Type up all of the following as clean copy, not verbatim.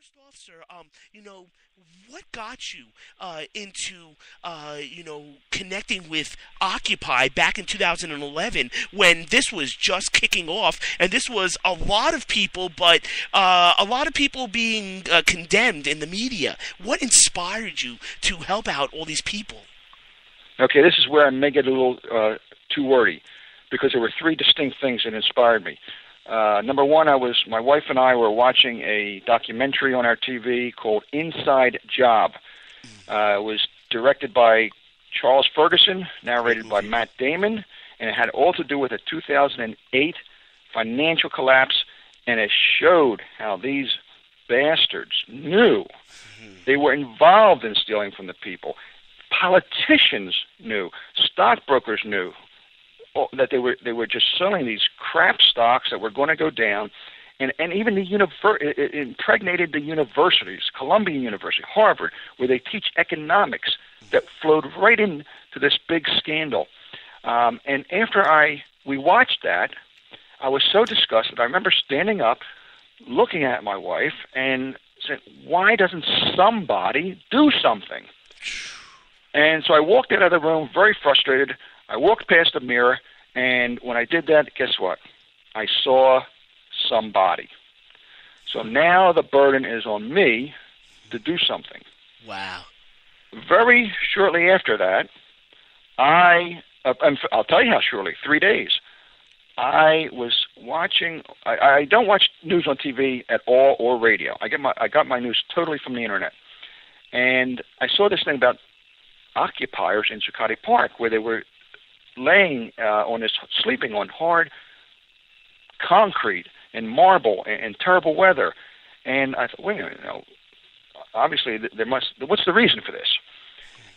first off, sir, what got you into, connecting with Occupy back in 2011 when this was just kicking off, and this was a lot of people, but a lot of people being condemned in the media. What inspired you to help out all these people? Okay, this is where I may get a little too wordy, because there were three distinct things that inspired me. Number one, my wife and I were watching a documentary on our TV called Inside Job. It was directed by Charles Ferguson, narrated by Matt Damon, and it had all to do with a 2008 financial collapse, and it showed how these bastards knew they were involved in stealing from the people. Politicians knew, stockbrokers knew that they were just selling these crap stocks that were going to go down, and even it impregnated the universities, Columbia University, Harvard, where they teach economics, that flowed right into this big scandal. And after we watched that, I was so disgusted. I remember standing up, looking at my wife, and saying, "Why doesn't somebody do something?" And so I walked out of the room very frustrated. I walked past the mirror, and when I did that, guess what? I saw somebody. So now the burden is on me to do something. Wow. Very shortly after that, I'll tell you how shortly, 3 days, I was watching, I don't watch news on TV at all or radio. I got my news totally from the internet. And I saw this thing about occupiers in Zuccotti Park, where they were sleeping on hard concrete and marble in terrible weather. And I thought, wait a minute, obviously what's the reason for this?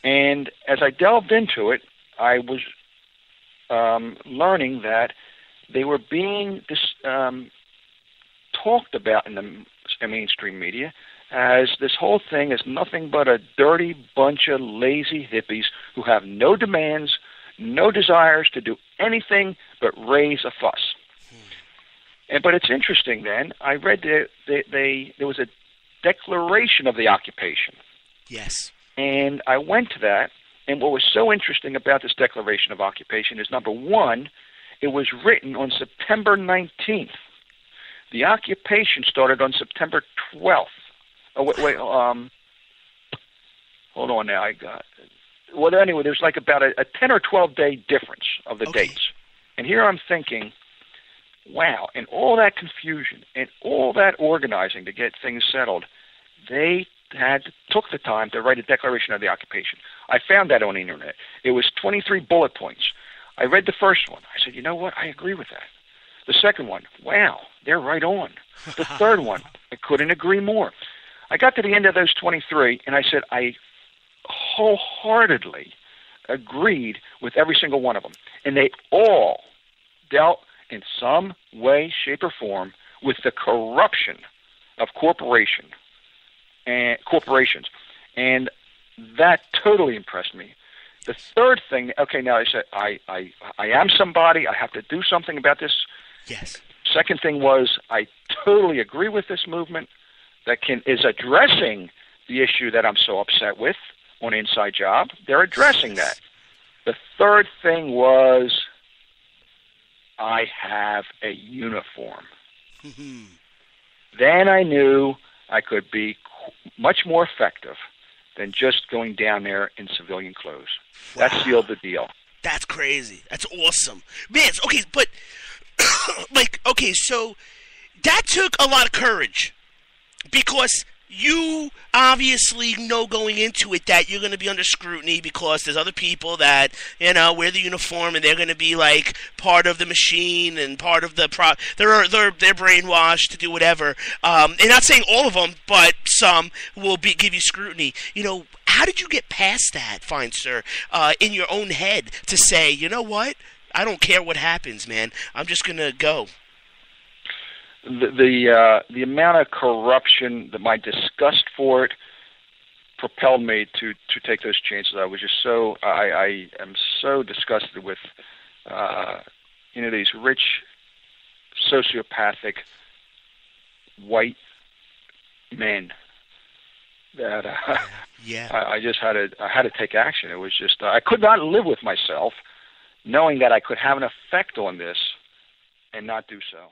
And as I delved into it, I was learning that they were being talked about in the mainstream media as this whole thing is nothing but a dirty bunch of lazy hippies who have no demands, no desires to do anything but raise a fuss. But it's interesting then, I read there was a declaration of the occupation. Yes. And I went to that, and what was so interesting about this declaration of occupation is, number one, it was written on September 19th. The occupation started on September 12th. Oh, wait, hold on now. Anyway, there's like about a 10 or 12 day difference of the dates. And here I'm thinking, wow, and all that confusion and all that organizing to get things settled, they took the time to write a declaration of the occupation. I found that on the internet. It was 23 bullet points. I read the first one. I said, you know what? I agree with that. The second one, wow, they're right on. The third one, I couldn't agree more. I got to the end of those 23, and I said I wholeheartedly agreed with every single one of them. And they all dealt in some way, shape, or form with the corruption of corporations. And that totally impressed me. The third thing, okay, now I said, I am somebody. I have to do something about this. Yes. Second thing was, I totally agree with this movement that is addressing the issue that I'm so upset with on Inside Job. They're addressing that. The third thing was, I have a uniform. Then I knew I could be much more effective than just going down there in civilian clothes. Wow. That sealed the deal. That's crazy. That's awesome. Man, okay, but, so that took a lot of courage, because you obviously know going into it that you're going to be under scrutiny because there's other people that, wear the uniform, and they're going to be like part of the machine and part of the they're brainwashed to do whatever. And not saying all of them, but some will give you scrutiny. How did you get past that, fine sir, in your own head to say, you know what? I don't care what happens, man. I'm just going to go. The amount of corruption, my disgust for it, propelled me to take those chances. I was just I am so disgusted with these rich, sociopathic, white men that Yeah. I just had to take action. It was just I could not live with myself knowing that I could have an effect on this and not do so.